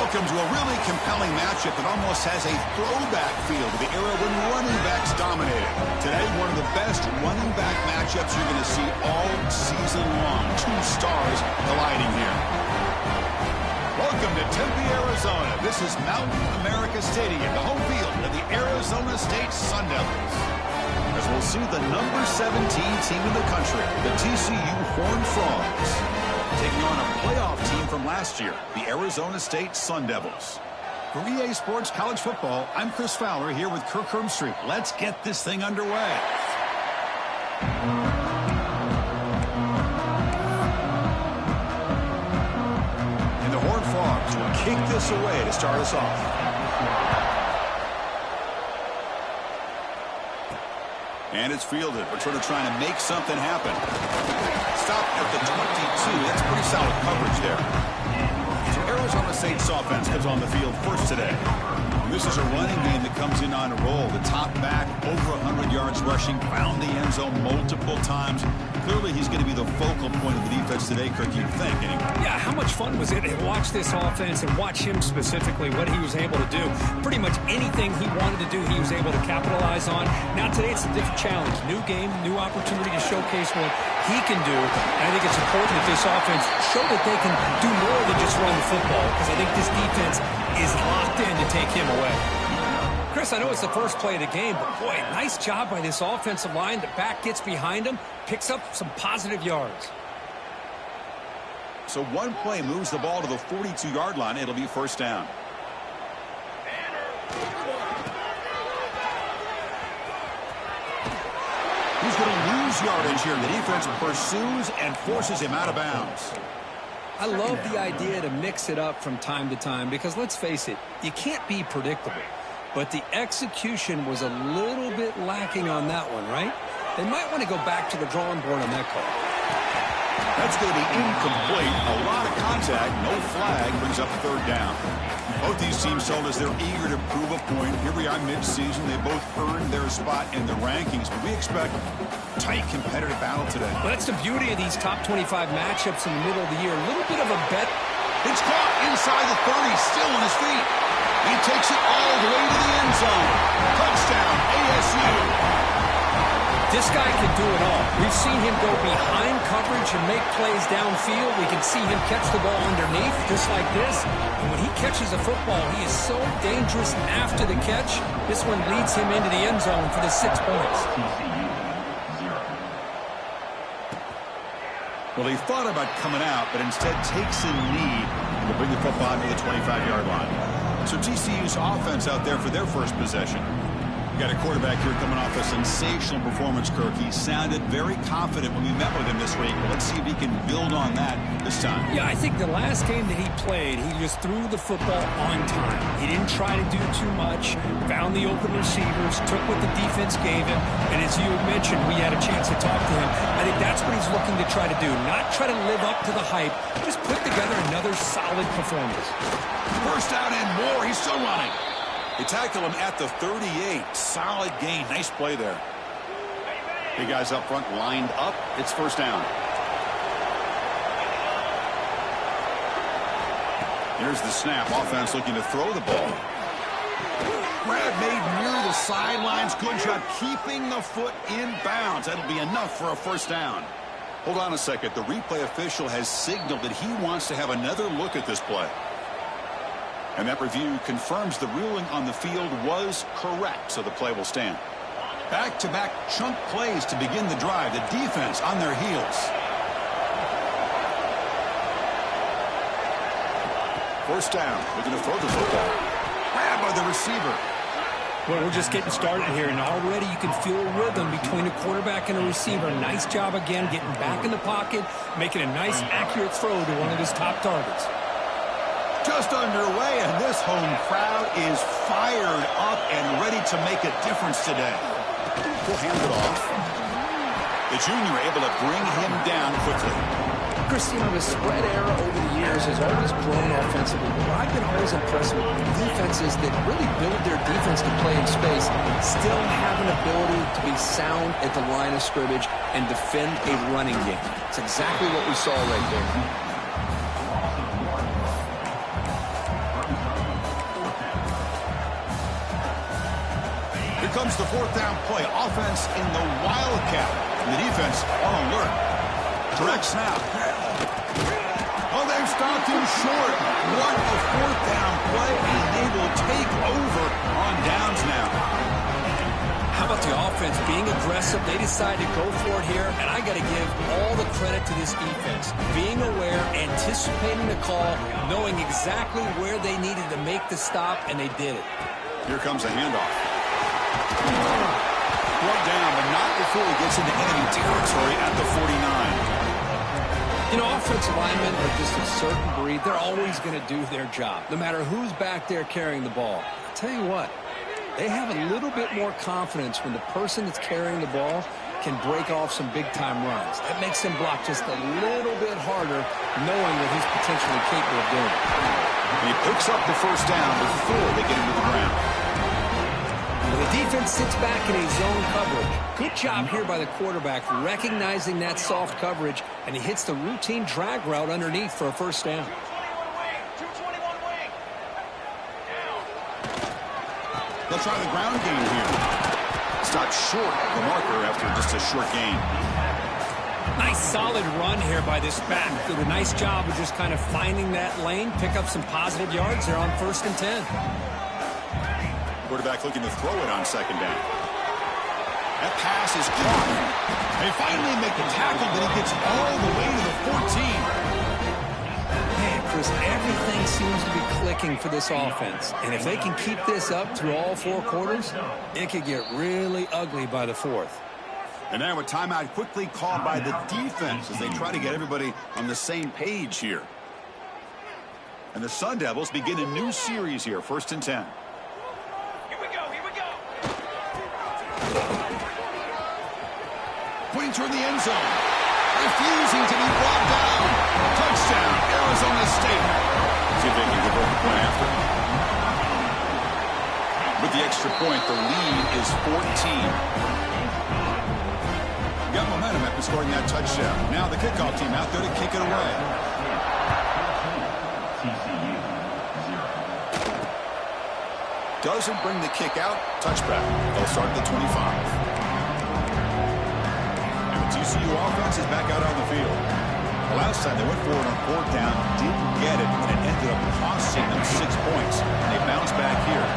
Welcome to a really compelling matchup that almost has a throwback feel to the era when running backs dominated. Today, one of the best running back matchups you're going to see all season long. Two stars colliding here. Welcome to Tempe, Arizona. This is Mountain America Stadium, the home field of the Arizona State Sun Devils. As we'll see the number 17 team in the country, the TCU Horned Frogs, taking on a playoff team from last year, the Arizona State Sun Devils. For EA Sports College Football, I'm Chris Fowler here with Kirk Herbstreit. Let's get this thing underway. And the Horned Frogs will kick this away to start us off. And it's fielded. Returner trying to make something happen. Stop at the 22. That's pretty solid coverage there. So Arizona State's offense comes on the field first today. And this is a running game that comes in on a roll. The top back, over 100 yards rushing, found the end zone multiple times. Clearly, he's going to be the focal point of the defense today, Kirk, you'd think. Anyway. Yeah, how much fun was it to watch this offense and watch him specifically, what he was able to do. Pretty much anything he wanted to do, he was able to capitalize on. Now, today, it's a different challenge. New game, new opportunity to showcase what he can do. And I think it's important that this offense show that they can do more than just run the football, because I think this defense is locked in to take him away. Chris, I know it's the first play of the game, but boy, nice job by this offensive line. The back gets behind him, picks up some positive yards. So one play moves the ball to the 42-yard line. It'll be first down. He's going to lose yardage here. The defense pursues and forces him out of bounds. I love the idea to mix it up from time to time because, let's face it, you can't be predictable. But the execution was a little bit lacking on that one, right? They might want to go back to the drawing board on that call. That's going to be incomplete. A lot of contact. No flag. Brings up third down. Both these teams told us they're eager to prove a point. Here we are mid-season. They both earned their spot in the rankings. But we expect a tight, competitive battle today. Well, that's the beauty of these top 25 matchups in the middle of the year. A little bit of a bet. It's caught inside the 30. Still on his feet. He takes it all the way to the end zone. Touchdown, ASU. This guy can do it all. We've seen him go behind coverage and make plays downfield. We can see him catch the ball underneath, just like this. And when he catches a football, he is so dangerous after the catch. This one leads him into the end zone for the 6 points. Well, he thought about coming out, but instead takes a knee and will bring the football to the 25-yard line. So TCU's offense out there for their first possession. Got a quarterback here coming off a sensational performance, Kirk. He sounded very confident when we met with him this week. Well, let's see if he can build on that this time. Yeah, I think the last game that he played, he just threw the football on time. He didn't try to do too much, found the open receivers, took what the defense gave him, and as you mentioned, we had a chance to talk to him. I think that's what he's looking to try to do, not try to live up to the hype, just put together another solid performance. First down and more. He's still running. They tackle him at the 38. Solid gain. Nice play there. Big guys up front lined up. It's first down. Here's the snap. Offense looking to throw the ball. Grab made near the sidelines. Good job keeping the foot in bounds. That'll be enough for a first down. Hold on a second. The replay official has signaled that he wants to have another look at this play. And that review confirms the ruling on the field was correct, so the play will stand. Back-to-back chunk plays to begin the drive. The defense on their heels. First down. Looking to throw the football. Grabbed by the receiver. Well, we're just getting started here, and already you can feel a rhythm between a quarterback and a receiver. Nice job again getting back in the pocket, making a nice, accurate throw to one of his top targets. Just underway, and this home crowd is fired up and ready to make a difference today. We'll hand it off. The junior able to bring him down quickly. Chris, you know, the spread era over the years has always grown offensively. But I've been always impressed with defenses that really build their defense to play in space, still have an ability to be sound at the line of scrimmage and defend a running game. It's exactly what we saw right there. Here comes the fourth down play. Offense in the wildcat. And the defense on alert. Direct snap. Oh, they've stopped him short. What a fourth down play, and they will take over on downs now. How about the offense being aggressive? They decide to go for it here, and I got to give all the credit to this defense. Being aware, anticipating the call, knowing exactly where they needed to make the stop, and they did it. Here comes a handoff. Brought down, but not before he gets into enemy territory at the 49. You know, offensive linemen are just a certain breed. They're always going to do their job, no matter who's back there carrying the ball. I'll tell you what, they have a little bit more confidence when the person that's carrying the ball can break off some big-time runs. That makes them block just a little bit harder, knowing what he's potentially capable of doing. And he picks up the first down before they get him to the ground. Well, the defense sits back in a zone coverage. Good job here by the quarterback, recognizing that soft coverage, and he hits the routine drag route underneath for a first down. They'll try the ground game here. Stopped short of the marker after just a short gain. Nice solid run here by this back. Did a nice job of just kind of finding that lane, pick up some positive yards there on 1st and 10. Quarterback looking to throw it on second down. That pass is caught. They finally make the tackle, but he gets all the way to the 14. Man, Chris, everything seems to be clicking for this offense. And if they can keep this up through all 4 quarters, it could get really ugly by the 4th. And now a timeout quickly called by the defense as they try to get everybody on the same page here. And the Sun Devils begin a new series here, 1st and 10. Putting toward the end zone. Refusing to be brought down. Touchdown, Arizona State. See if they can convert the point after. With the extra point, the lead is 14. Got momentum after scoring that touchdown. Now the kickoff team out there to kick it away. Doesn't bring the kick out. Touchback. They'll start at the 25. TCU offense is back out on the field. Last time they went for it on 4th down, didn't get it, and it ended up costing them 6 points. And they bounce back here.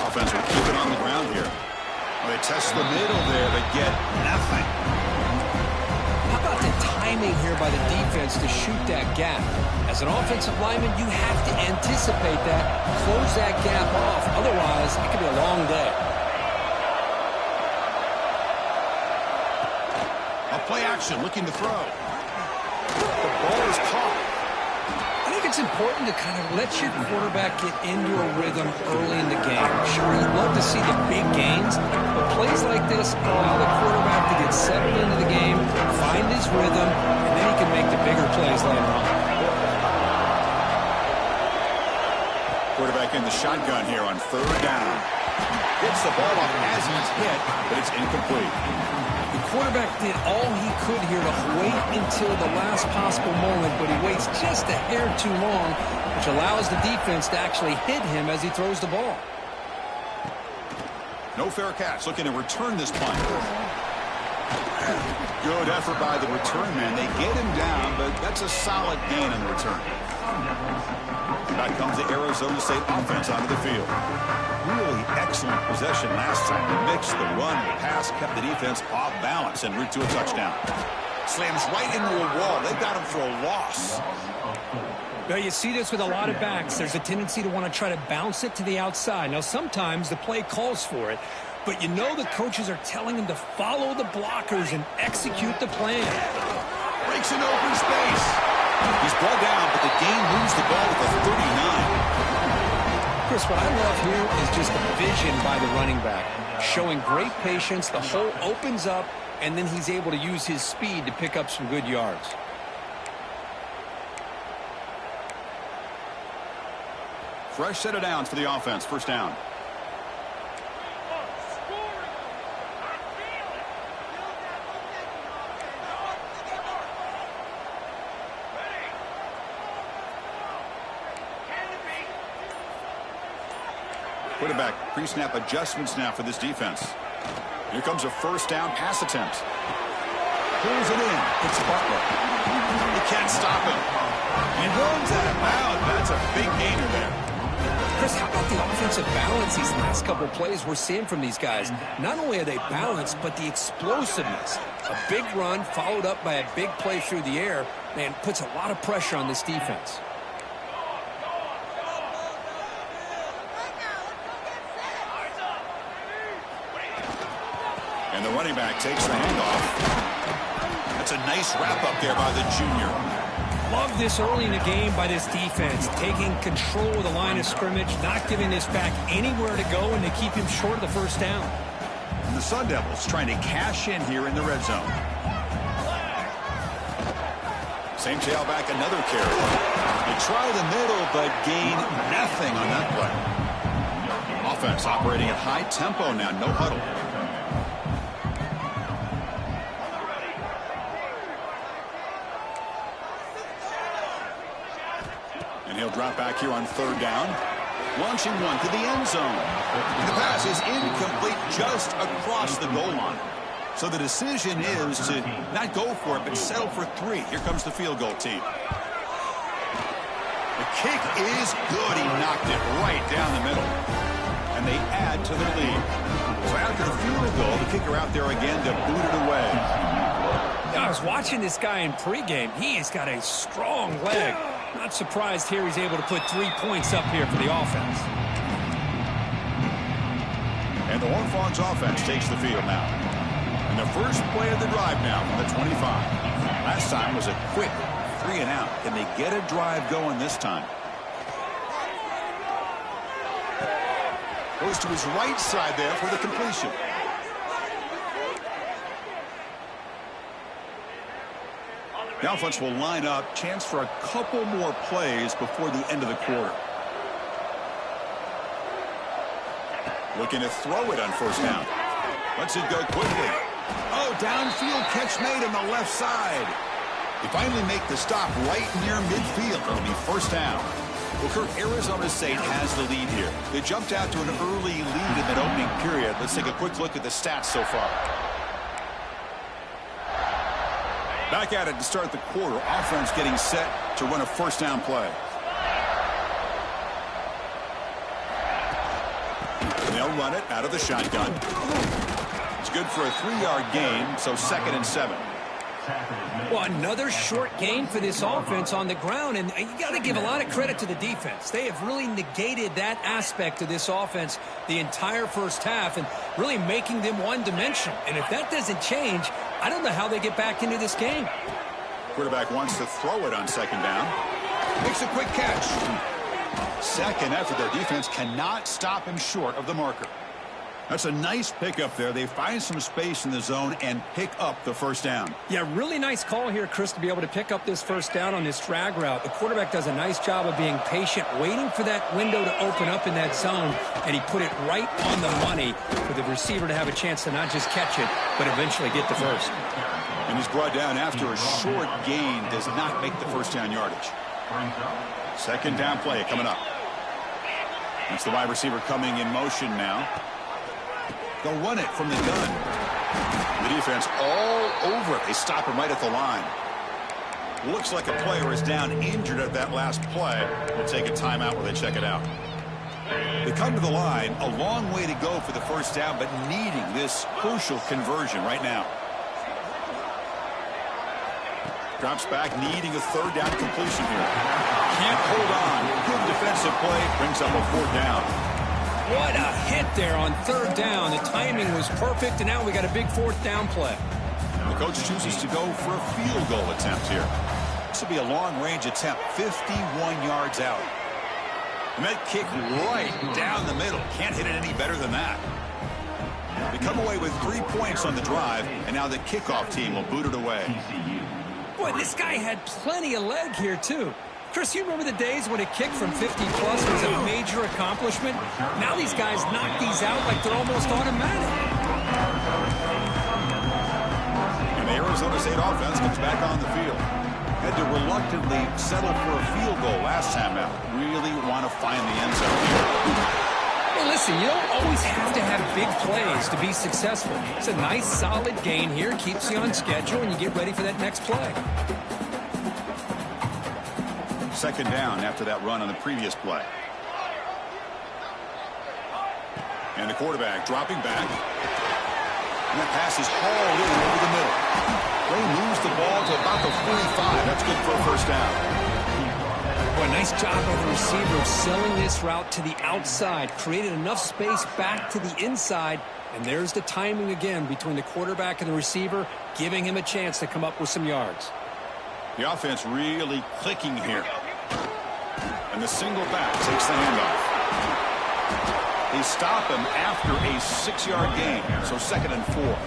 Offense will keep it on the ground here. Well, they test the middle there, but get nothing. How about the timing here by the defense to shoot that gap? As an offensive lineman, you have to anticipate that, close that gap off. Otherwise, it could be a long day. Play action, looking to throw. The ball is caught. I think it's important to kind of let your quarterback get into a rhythm early in the game. Sure, you'd love to see the big gains, but plays like this allow the quarterback to get settled into the game, find his rhythm, and then he can make the bigger plays later on. Quarterback in the shotgun here on 3rd down. Gets the ball off as he's hit, but it's incomplete. The quarterback did all he could here to wait until the last possible moment, but he waits just a hair too long, which allows the defense to actually hit him as he throws the ball. No fair catch, looking to return this punt. Good effort by the return man. They get him down, but that's a solid gain on the return. Back comes the Arizona State offense onto the field. Really excellent possession last time. They mixed the run and the pass, kept the defense off balance en route to a touchdown. Slams right into a wall. They got him for a loss. Well, you see this with a lot of backs. There's a tendency to want to try to bounce it to the outside. Now, sometimes the play calls for it, but you know the coaches are telling them to follow the blockers and execute the plan. Breaks into open space. He's brought down, but the game moves the ball with a 39. Chris, what I love here is just the vision by the running back. Showing great patience, the hole opens up, and then he's able to use his speed to pick up some good yards. Fresh set of downs for the offense. 1st down. Quarterback pre-snap adjustments now for this defense. Here comes a first down pass attempt. Pulls it in. It's Butler. He can't stop him. And runs out of bounds. That's a big gainer there. Chris, how about the offensive balance these last couple of plays we're seeing from these guys? Not only are they balanced, but the explosiveness. A big run followed up by a big play through the air, man, puts a lot of pressure on this defense. And the running back takes the handoff. That's a nice wrap-up there by the junior. Love this early in the game by this defense, taking control of the line of scrimmage, not giving this back anywhere to go, and to keep him short of the first down. And the Sun Devils trying to cash in here in the red zone. Same tailback, another carry. They try the middle, but gain nothing on that play. Offense operating at high tempo now, no huddle. He'll drop back here on third down. Launching one to the end zone. And the pass is incomplete just across the goal line. So the decision is to not go for it, but settle for 3. Here comes the field goal team. The kick is good. He knocked it right down the middle. And they add to their lead. So after the field goal, the kicker out there again to boot it away. I was watching this guy in pregame. He has got a strong leg. Not surprised here he's able to put 3 points up here for the offense. And the Horned Frogs offense takes the field now. And the first play of the drive now from the 25. Last time was a quick 3 and out. Can they get a drive going this time? Goes to his right side there for the completion. The offense will line up. Chance for a couple more plays before the end of the quarter. Looking to throw it on first down. Lets it go quickly. Oh, downfield catch made on the left side. They finally make the stop right near midfield. It'll be first down. Well, Kurt, Arizona State has the lead here. They jumped out to an early lead in that opening period. Let's take a quick look at the stats so far. Back at it to start the quarter. Offense getting set to run a first down play. They'll run it out of the shotgun. It's good for a 3-yard gain, so 2nd and 7. Well, another short gain for this offense on the ground, and you got to give a lot of credit to the defense. They have really negated that aspect of this offense the entire first half and really making them one-dimensional. And if that doesn't change, I don't know how they get back into this game. Quarterback wants to throw it on 2nd down. Makes a quick catch. 2nd effort. Their defense cannot stop him short of the marker. That's a nice pickup there. They find some space in the zone and pick up the first down. Yeah, really nice call here, Chris, to be able to pick up this first down on this drag route. The quarterback does a nice job of being patient, waiting for that window to open up in that zone, and he put it right on the money for the receiver to have a chance to not just catch it, but eventually get the first. And he's brought down after a short gain, does not make the first down yardage. 2nd down play coming up. It's the wide receiver coming in motion now. They'll run it from the gun. The defense all over it. They stop him right at the line. Looks like a player is down injured at that last play. We'll take a timeout while they check it out. They come to the line. A long way to go for the first down, but needing this crucial conversion right now. Drops back, needing a 3rd down completion here. Can't hold on. Good defensive play. Brings up a 4th down. What a hit there on 3rd down. The timing was perfect, and now we got a big 4th down play. The coach chooses to go for a field goal attempt here. This will be a long-range attempt, 51 yards out. And that kick right down the middle. Can't hit it any better than that. They come away with 3 points on the drive, and now the kickoff team will boot it away. Boy, this guy had plenty of leg here, too. Chris, you remember the days when a kick from 50-plus was a major accomplishment? Now these guys knock these out like they're almost automatic. And the Arizona State offense comes back on the field. Had to reluctantly settle for a field goal last time out. Really want to find the end zone here. Hey, listen, you don't always have to have big plays to be successful. It's a nice, solid gain here. Keeps you on schedule, and you get ready for that next play. Second down after that run on the previous play. And the quarterback dropping back. And that pass is hauled in over the middle. They moves the ball to about the 45. That's good for a first down. Boy, nice job by the receiver of selling this route to the outside. Created enough space back to the inside. And there's the timing again between the quarterback and the receiver, giving him a chance to come up with some yards. The offense really clicking here. And the single back takes the handoff. They stop him after a 6-yard gain. So 2nd and 4.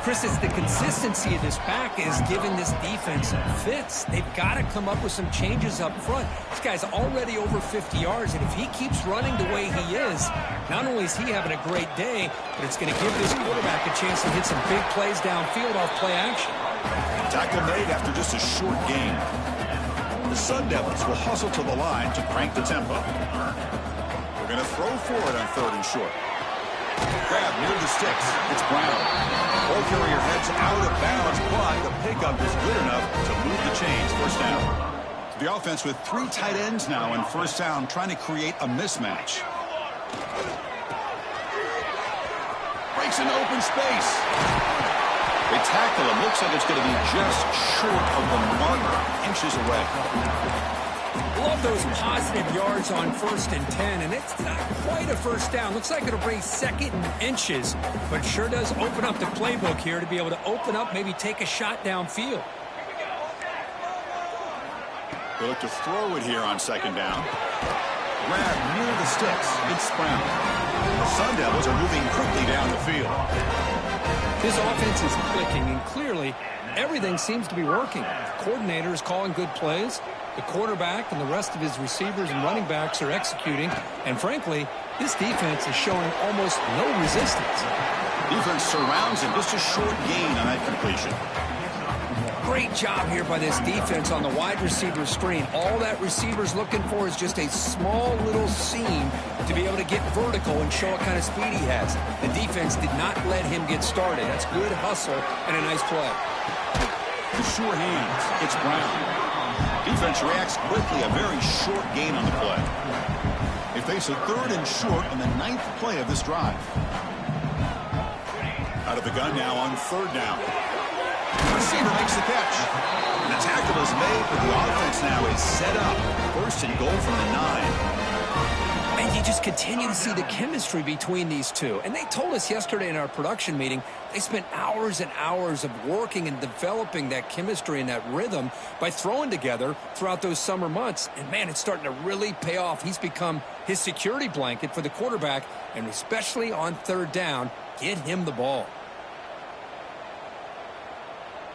Chris, it's the consistency of this back is giving this defense fits. They've got to come up with some changes up front. This guy's already over 50 yards, and if he keeps running the way he is, not only is he having a great day, but it's going to give this quarterback a chance to hit some big plays downfield off play action. Tackle made after just a short gain. The Sun Devils will hustle to the line to crank the tempo. We're going to throw for it on 3rd and short. Grab near the sticks. It's Brown. Ball carrier heads out of bounds, but the pickup is good enough to move the chains. First down. The offense with 3 tight ends now in first down, trying to create a mismatch. Breaks into open space. They tackle him. Looks like it's going to be just short of the marker, inches away. Love those positive yards on 1st and 10, and it's not quite a first down. Looks like it'll bring 2nd and inches, but sure does open up the playbook here to be able to open up, maybe take a shot downfield. They look to throw it here on 2nd down. Grab near the sticks. It's Brown. The Sun Devils are moving quickly down the field. This offense is clicking, and clearly everything seems to be working. The coordinator is calling good plays. The quarterback and the rest of his receivers and running backs are executing. And frankly, this defense is showing almost no resistance. Defense surrounds him. Just a short gain on that completion. Great job here by this defense on the wide receiver screen. All that receiver's looking for is just a small little seam to be able to get vertical and show what kind of speed he has. The defense did not let him get started. That's good hustle and a nice play. The sure hands. It's Brown. Defense reacts quickly. A very short gain on the play. They face a 3rd and short on the 9th play of this drive. Out of the gun now on 3rd down. The receiver makes the catch. And the tackle is made, but the offense now is set up. 1st and goal from the 9. And you just continue to see the chemistry between these two. And they told us yesterday in our production meeting, they spent hours and hours of working and developing that chemistry and that rhythm by throwing together throughout those summer months. And, man, it's starting to really pay off. He's become his security blanket for the quarterback, and especially on 3rd down, get him the ball.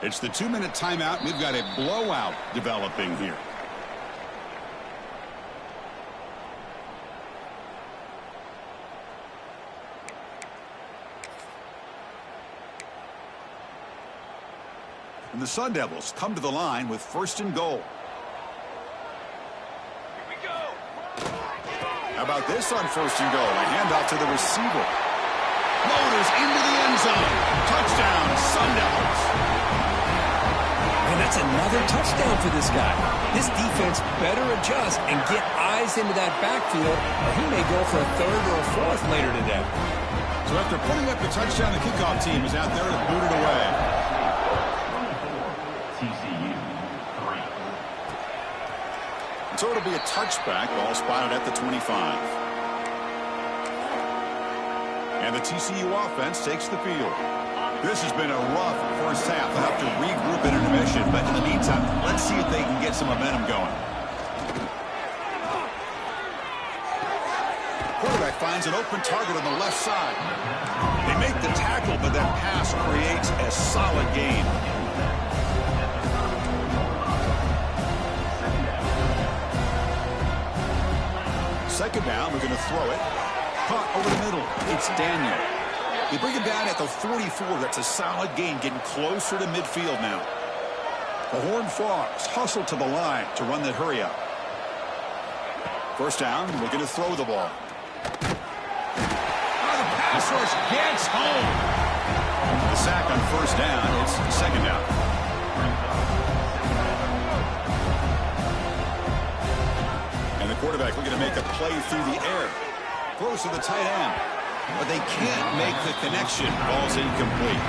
It's the 2-minute timeout. We've got a blowout developing here. And the Sun Devils come to the line with 1st and goal. Here we go. How about this on 1st and goal? A handoff to the receiver. Motors into the end zone. Touchdown, Sun Devils. And that's another touchdown for this guy. This defense better adjust and get eyes into that backfield, or he may go for a 3rd or a 4th later today. So after putting up the touchdown, the kickoff team is out there to boot it away. So it'll be a touchback, ball spotted at the 25. And the TCU offense takes the field. This has been a rough first half. They'll have to regroup in intermission, but in the meantime, let's see if they can get some momentum going. Quarterback finds an open target on the left side. They make the tackle, but that pass creates a solid gain. Second down, we're going to throw it. Caught over the middle. It's Daniel. They bring him down at the 44. That's a solid gain, getting closer to midfield now. The Horned Frogs hustle to the line to run the hurry up. First down, we're going to throw the ball. The pass rush gets home. The sack on first down. It's second down. And the quarterback looking to make a play through the air. Throws to the tight end. But they can't make the connection. Ball's incomplete.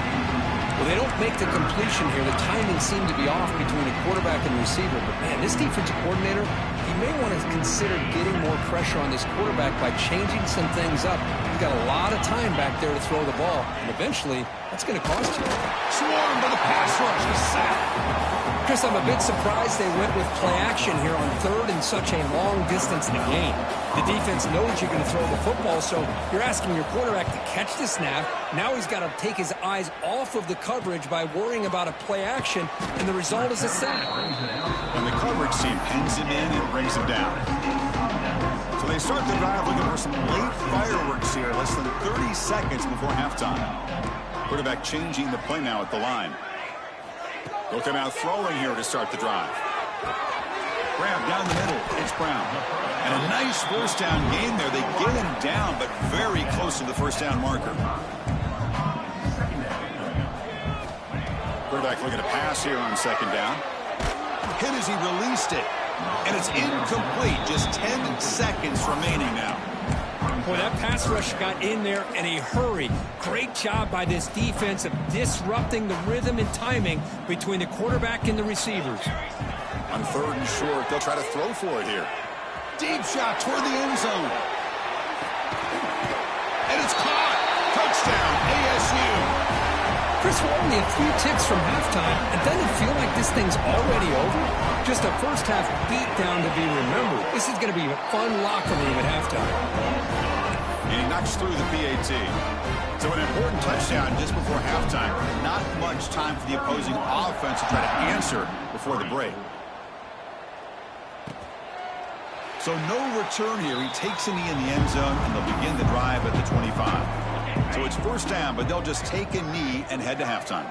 Well, they don't make the completion here. The timing seemed to be off between the quarterback and receiver. But, man, this defensive coordinator, he may want to consider getting more pressure on this quarterback by changing some things up. He's got a lot of time back there to throw the ball. And eventually, that's going to cost you. Swarmed by the pass rush. The sack. Chris, I'm a bit surprised they went with play action here on third and such a long distance in the game. The defense knows you're going to throw the football, so you're asking your quarterback to catch the snap. Now he's got to take his eyes off of the coverage by worrying about a play action, and the result is a sack. And the coverage team pins him in and brings him down. So they start the drive looking for some late fireworks here, less than 30 seconds before halftime. Quarterback changing the play now at the line. Looking out throwing here to start the drive. Grab down the middle. It's Brown. And a nice first down game there. They get him down, but very close to the first down marker. Quarterback looking to pass here on second down. Hit as he released it. And it's incomplete. Just 10 seconds remaining now. Boy, that pass rush got in there in a hurry. Great job by this defense of disrupting the rhythm and timing between the quarterback and the receivers. On third and short, they'll try to throw for it here. Deep shot toward the end zone. And it's caught. Touchdown, ASU. Chris, we're only a few ticks from halftime. It doesn't feel like this thing's already over. Just a first half beatdown to be remembered. This is going to be a fun locker room at halftime. And he knocks through the PAT. So an important touchdown just before halftime. Not much time for the opposing offense to try to answer before the break. So no return here. He takes a knee in the end zone, and they'll begin the drive at the 25. So it's first down, but they'll just take a knee and head to halftime.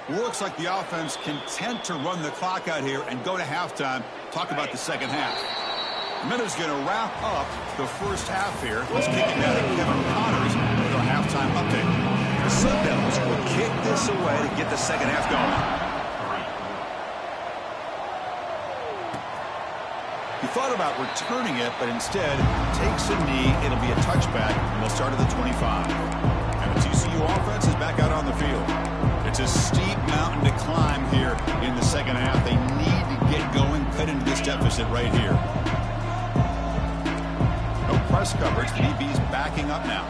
Looks like the offense content to run the clock out here and go to halftime. Talk about the second half. Minutes going to wrap up the first half here. Let's kick it down to Kevin Connors with our halftime update. The Sun Devils will kick this away to get the second half going. He thought about returning it, but instead takes a knee. It'll be a touchback, and they'll start at the 25. And the TCU offense is back out on the field. It's a steep mountain to climb here in the second half. They need to get going, cut into this deficit right here. No press coverage. The DB's backing up now.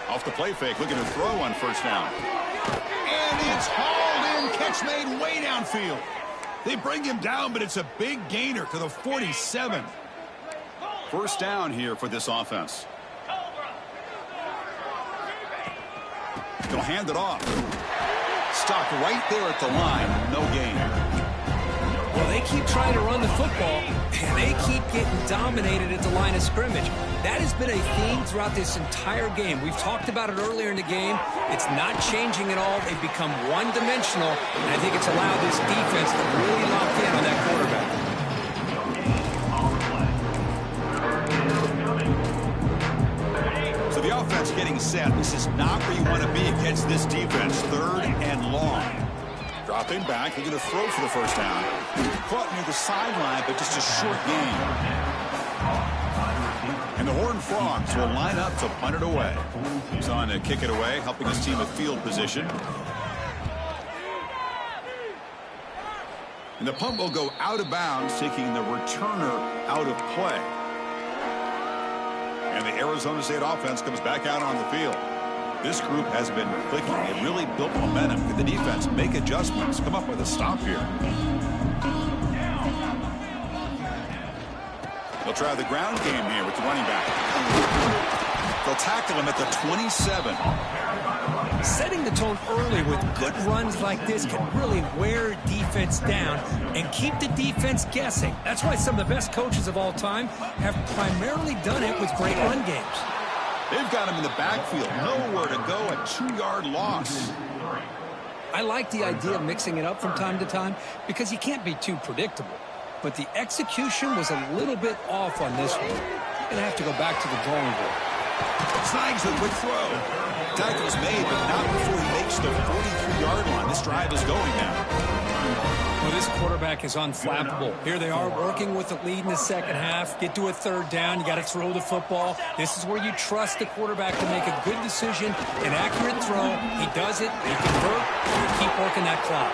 Off the play fake, looking to throw on first down. And it's hauled in. Catch made way downfield. They bring him down, but it's a big gainer to the 47. First down here for this offense. They'll hand it off. Stopped right there at the line. No gain. Well, they keep trying to run the football, and they keep getting dominated at the line of scrimmage. That has been a theme throughout this entire game. We've talked about it earlier in the game. It's not changing at all. They've become one-dimensional, and I think it's allowed this defense to really lock in on that quarterback. So the offense getting set. This is not where you want to be against this defense. Third and long. Dropping back, they're going to throw for the first down. Caught near the sideline, but just a short gain. And the Horned Frogs will line up to punt it away. He's on to kick it away, helping his team with field position. And the punt will go out of bounds, taking the returner out of play. And the Arizona State offense comes back out on the field. This group has been clicking. They really built momentum. Could the defense make adjustments? Come up with a stop here. They'll try the ground game here with the running back. They'll tackle him at the 27. Setting the tone early with good runs like this can really wear defense down and keep the defense guessing. That's why some of the best coaches of all time have primarily done it with great run games. They've got him in the backfield. Nowhere to go. A 2-yard loss. I like the idea of mixing it up from time to time because you can't be too predictable. But the execution was a little bit off on this one. You're going to have to go back to the drawing board. Snags the quick throw. Tackle's made, but not before he makes the 43-yard line. This drive is going now. Well, this quarterback is unflappable. Here they are working with the lead in the second half. Get to a third down. You got to throw the football. This is where you trust the quarterback to make a good decision, an accurate throw. He does it. He convert. You keep working that clock.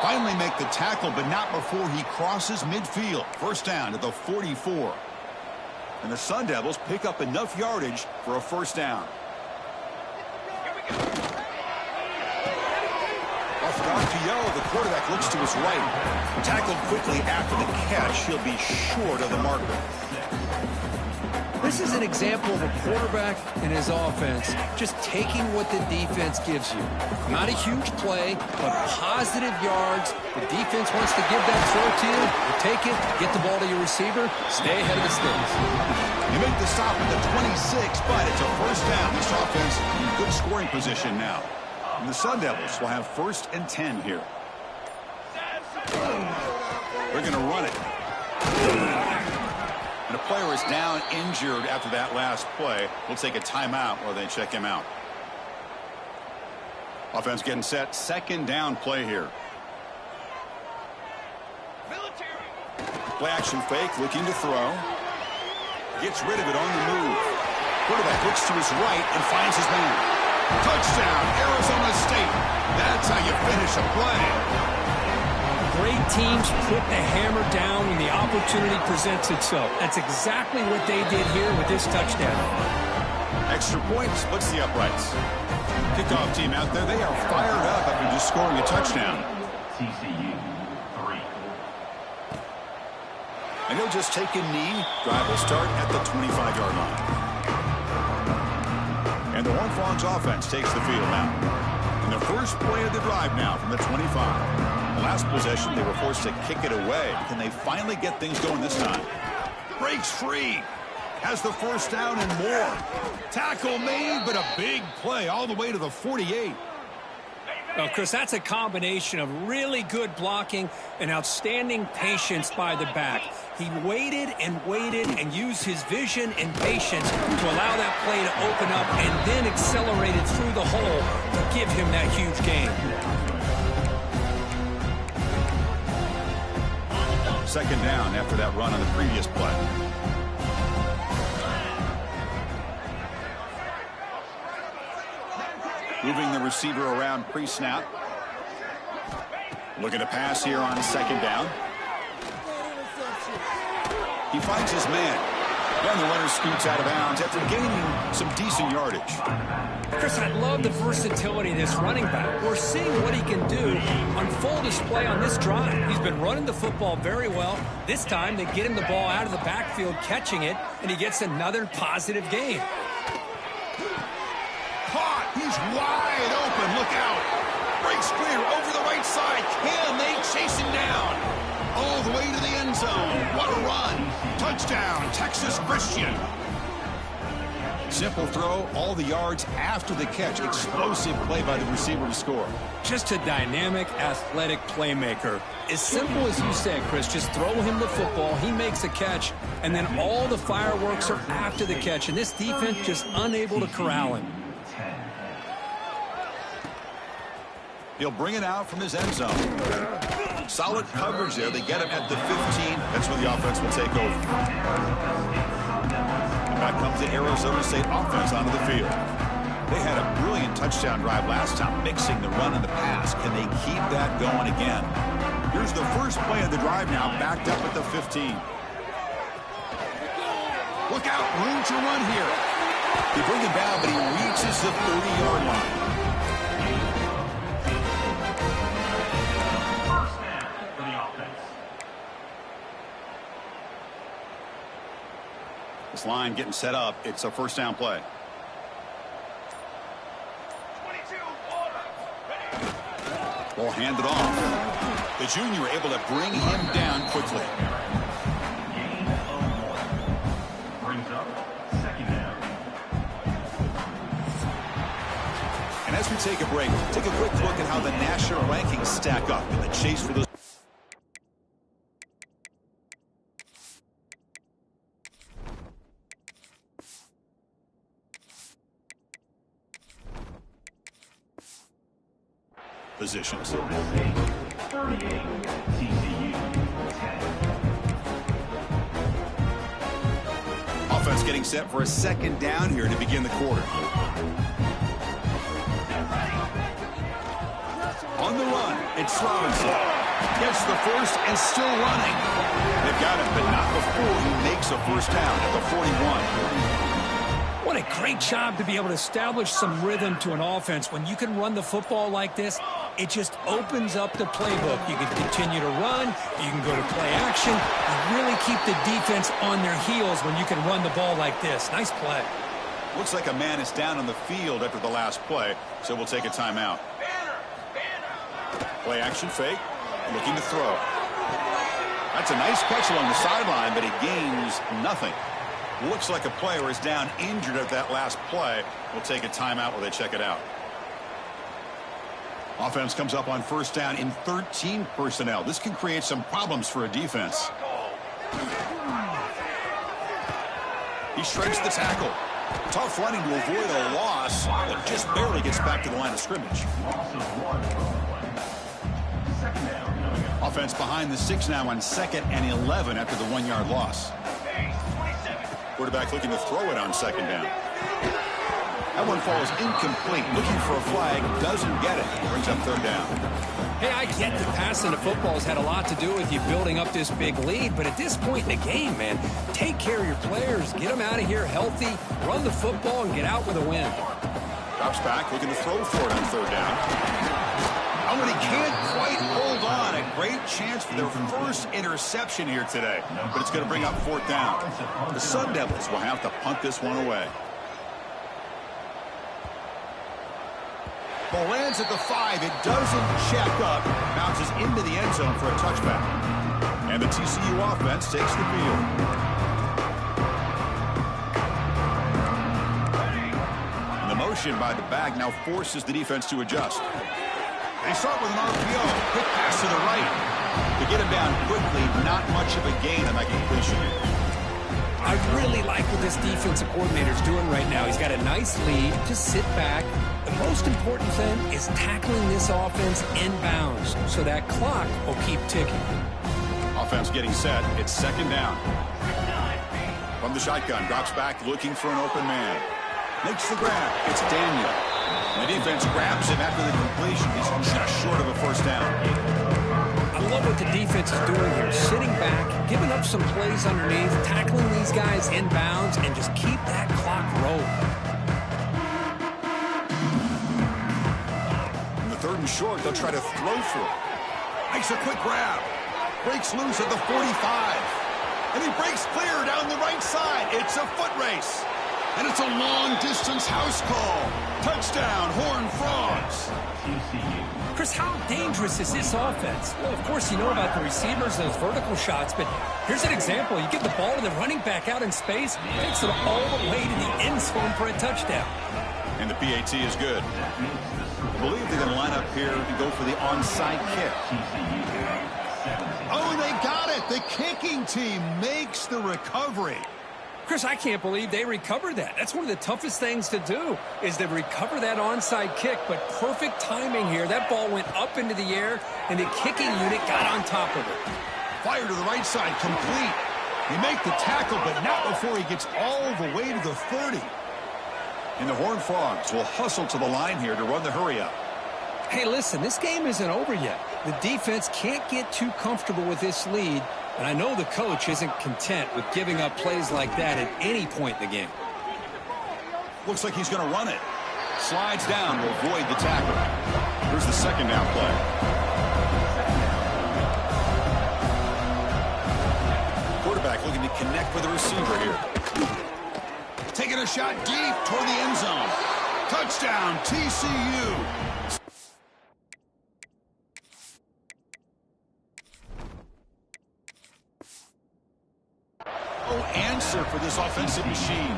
Finally make the tackle, but not before he crosses midfield. First down to the 44. And the Sun Devils pick up enough yardage for a first down. Off Garfield, the quarterback looks to his right. Tackled quickly after the catch. He'll be short of the marker. This is an example of a quarterback and his offense just taking what the defense gives you. Not a huge play, but positive yards. The defense wants to give that throw to you. You take it, get the ball to your receiver, stay ahead of the sticks. You make the stop at the 26, but it's a first down. This offense in good scoring position now. And the Sun Devils will have 1st and 10 here. They're going to run it. And a player is down injured after that last play. We'll take a timeout while they check him out. Offense getting set. Second down play here. Play action fake, looking to throw. Gets rid of it on the move. Quarterback looks to his right and finds his man. Touchdown, Arizona State. That's how you finish a play. Great teams put the hammer down when the opportunity presents itself. That's exactly what they did here with this touchdown. Extra point splits the uprights. Kickoff team out there, they are fired up after just scoring a touchdown. TCU 3. And he'll just take a knee. Drive will start at the 25-yard line. And the Horned Frogs offense takes the field now. In the first play of the drive now from the 25. The last possession, they were forced to kick it away. Can they finally get things going this time? Breaks free. Has the first down and more. Tackle made, but a big play all the way to the 48. Well, Chris, that's a combination of really good blocking and outstanding patience by the back. He waited and used his vision and patience to allow that play to open up and then accelerated through the hole to give him that huge gain. Second down after that run on the previous play. Moving the receiver around pre-snap. Looking to pass here on second down. He finds his man. Then the runner scoots out of bounds after gaining some decent yardage. Chris, I love the versatility of this running back. We're seeing what he can do on full display on this drive. He's been running the football very well. This time they get him the ball out of the backfield, catching it, and he gets another positive gain. Caught. He's wide open. Look out. Breaks clear over the right side. Can they chase him down? All the way to the end zone. What a run. Touchdown, Texas Christian. Simple throw, all the yards after the catch. Explosive play by the receiver to score. Just a dynamic, athletic playmaker. As simple as you said, Chris, just throw him the football, he makes a catch, and then all the fireworks are after the catch, and this defense just unable to corral him. He'll bring it out from his end zone. Solid coverage there. They get him at the 15. That's where the offense will take over. And back comes the Arizona State offense onto the field. They had a brilliant touchdown drive last time, mixing the run and the pass. Can they keep that going again? Here's the first play of the drive now, backed up at the 15. Look out, room to run here. They bring him down, but he reaches the 30-yard line. This line getting set up. It's a first down play. Ball handed off. The junior able to bring him down quickly. Brings up second down. And as we take a break, take a quick look at how the national rankings stack up in the chase for those. Positions. 38, TCU 10. Offense getting set for a second down here to begin the quarter. On the run, it's Robinson. Gets the first and still running. They've got him, but not before he makes a first down at the 41. What a great job to be able to establish some rhythm to an offense. When you can run the football like this, it just opens up the playbook. You can continue to run. You can go to play action. You really keep the defense on their heels when you can run the ball like this. Nice play. Looks like a man is down on the field after the last play, so we'll take a timeout. Play action fake, looking to throw. That's a nice catch along the sideline, but he gains nothing. Looks like a player is down injured at that last play. We'll take a timeout while they check it out. Offense comes up on first down in 13 personnel. This can create some problems for a defense. He shreds the tackle. Tough running to avoid a loss, but just barely gets back to the line of scrimmage. Offense behind the 6 now on 2nd and 11 after the 1-yard loss. Quarterback looking to throw it on 2nd down. That one falls incomplete. Looking for a flag, doesn't get it. Brings up 3rd down. Hey, I get that passing the football has had a lot to do with you building up this big lead, but at this point in the game, man, take care of your players. Get them out of here healthy, run the football, and get out with a win. Drops back, looking to throw for it on 3rd down. Oh, and he can't quite hold on. A great chance for their first interception here today, but it's going to bring up 4th down. The Sun Devils will have to punt this one away. Ball lands at the 5. It doesn't check up. Bounces into the end zone for a touchback. And the TCU offense takes the field. And the motion by the back now forces the defense to adjust. They start with an RPO. Quick pass to the right. To get him down quickly, not much of a gain on that completion. I really like what this defensive coordinator is doing right now. He's got a nice lead. Just sit back. The most important thing is tackling this offense inbounds so that clock will keep ticking. Offense getting set. It's 2nd down. From the shotgun, drops back looking for an open man. Makes the grab. It's Daniel. And the defense grabs him after the completion. He's just short of a first down. I love what the defense is doing here. Sitting back, giving up some plays underneath, tackling these guys inbounds, and just keep that clock rolling. In the 3rd and short, they'll try to throw for it. Makes a quick grab. Breaks loose at the 45. And he breaks clear down the right side. It's a foot race. And it's a long-distance house call. Touchdown, Horned Frogs. Chris, how dangerous is this offense? Well, of course, you know about the receivers, those vertical shots, but here's an example. You get the ball to the running back out in space, takes it all the way to the end zone for a touchdown. And the PAT is good. I believe they're going to line up here to go for the onside kick. Oh, they got it. The kicking team makes the recovery. Chris, I can't believe they recovered that. That's one of the toughest things to do, is to recover that onside kick, but perfect timing here. That ball went up into the air, and the kicking unit got on top of it. Fire to the right side, complete. He make the tackle, but not before he gets all the way to the 30. And the Horned Frogs will hustle to the line here to run the hurry up. Hey, listen, this game isn't over yet. The defense can't get too comfortable with this lead, and I know the coach isn't content with giving up plays like that at any point in the game. Looks like he's going to run it. Slides down to avoid the tackle. Here's the 2nd down play. Quarterback looking to connect with the receiver here. Taking a shot deep toward the end zone. Touchdown, TCU. No answer for this offensive machine.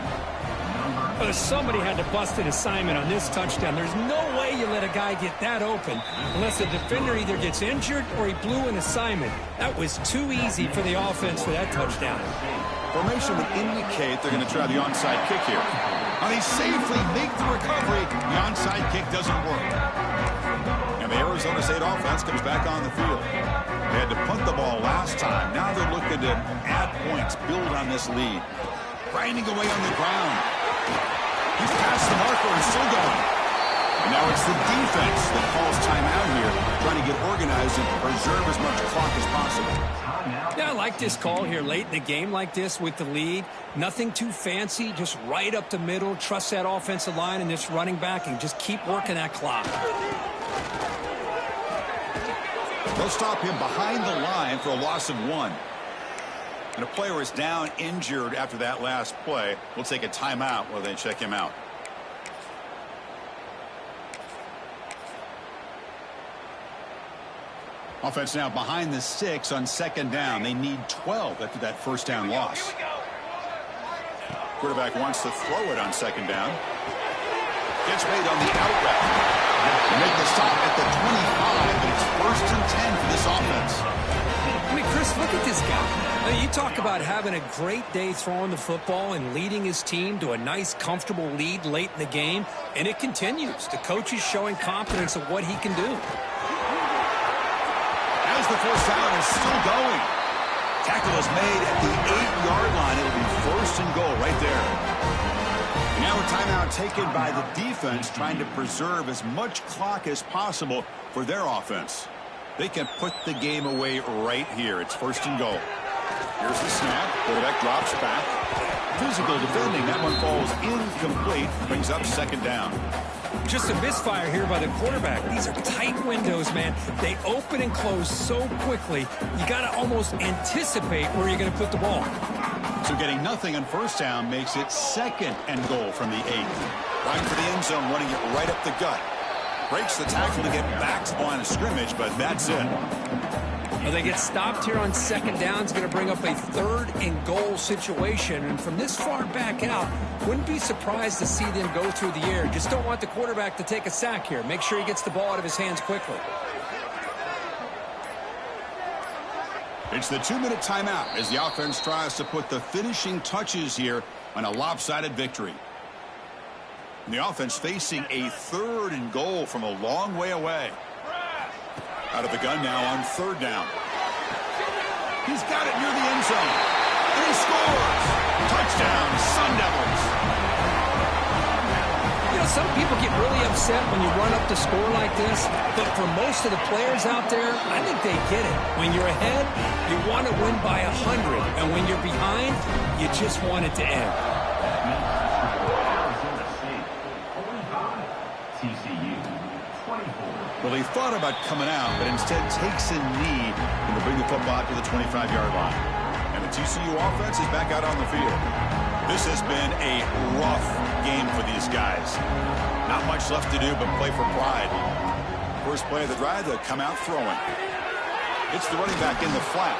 Well, somebody had to bust an assignment on this touchdown. There's no way you let a guy get that open unless the defender either gets injured or he blew an assignment. That was too easy for the offense for that touchdown. Formation would indicate they're going to try the onside kick here. Now they safely make the recovery. The onside kick doesn't work. And the Arizona State offense comes back on the field. They had to punt the ball last time. Now they're looking to add points, build on this lead. Grinding away on the ground. He's past the marker and still going. And now it's the defense that calls timeout here, trying to get organized and preserve as much clock as possible. Yeah, I like this call here late in the game like this with the lead. Nothing too fancy, just right up the middle. Trust that offensive line and this running back and just keep working that clock. They'll stop him behind the line for a loss of 1. And a player is down injured after that last play. We'll take a timeout while they check him out. Offense now behind the 6 on second down. They need 12 after that first down loss. Quarterback wants to throw it on second down. Gets made on the out route. They make the stop at the 25, but it's 1st and 10 for this offense. I mean, Chris, look at this guy. I mean, you talk about having a great day throwing the football and leading his team to a nice, comfortable lead late in the game, and it continues. The coach is showing confidence of what he can do. As the first down is still going. Tackle is made at the 8-yard line. It'll be 1st and goal right there. And now a timeout taken by the defense, trying to preserve as much clock as possible for their offense. They can put the game away right here. It's 1st and goal. Here's the snap. Quarterback drops back. Physical defending. That one falls incomplete. Brings up second down. Just a misfire here by the quarterback. These are tight windows, man. They open and close so quickly. You got to almost anticipate where you're going to put the ball. So getting nothing on first down makes it 2nd and goal from the 8. Right for the end zone, running it right up the gut. Breaks the tackle to get back to the line of scrimmage, but that's it. Well, they get stopped here on second down. It's going to bring up a 3rd and goal situation. And from this far back out, wouldn't be surprised to see them go through the air. Just don't want the quarterback to take a sack here. Make sure he gets the ball out of his hands quickly. It's the 2-minute timeout as the offense tries to put the finishing touches here on a lopsided victory. And the offense facing a 3rd and goal from a long way away. Out of the gun now on 3rd down. He's got it near the end zone. And he scores! Touchdown, Sun Devils! You know, some people get really upset when you run up the score like this, but for most of the players out there, I think they get it. When you're ahead, you want to win by 100, and when you're behind, you just want it to end. Well, he thought about coming out, but instead takes a knee and will bring the football to the 25-yard line. And the TCU offense is back out on the field. This has been a rough game for these guys. Not much left to do but play for pride. First play of the drive, they'll come out throwing. It's the running back in the flat.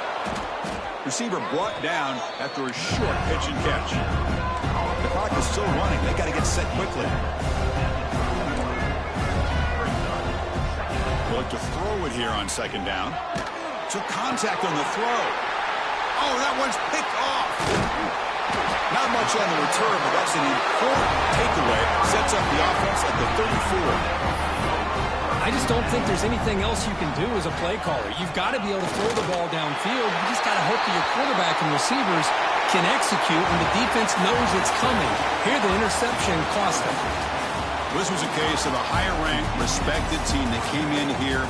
Receiver brought down after a short pitch and catch. The clock is still running. They got to get set quickly. Look to throw it here on second down. Took contact on the throw. Oh, that one's picked off. Not much on the return, but that's an important takeaway. Sets up the offense at the 34. I just don't think there's anything else you can do as a play caller. You've got to be able to throw the ball downfield. You just got to hope that your quarterback and receivers can execute, and the defense knows it's coming. Here, the interception cost them. This was a case of a higher-ranked, respected team that came in here.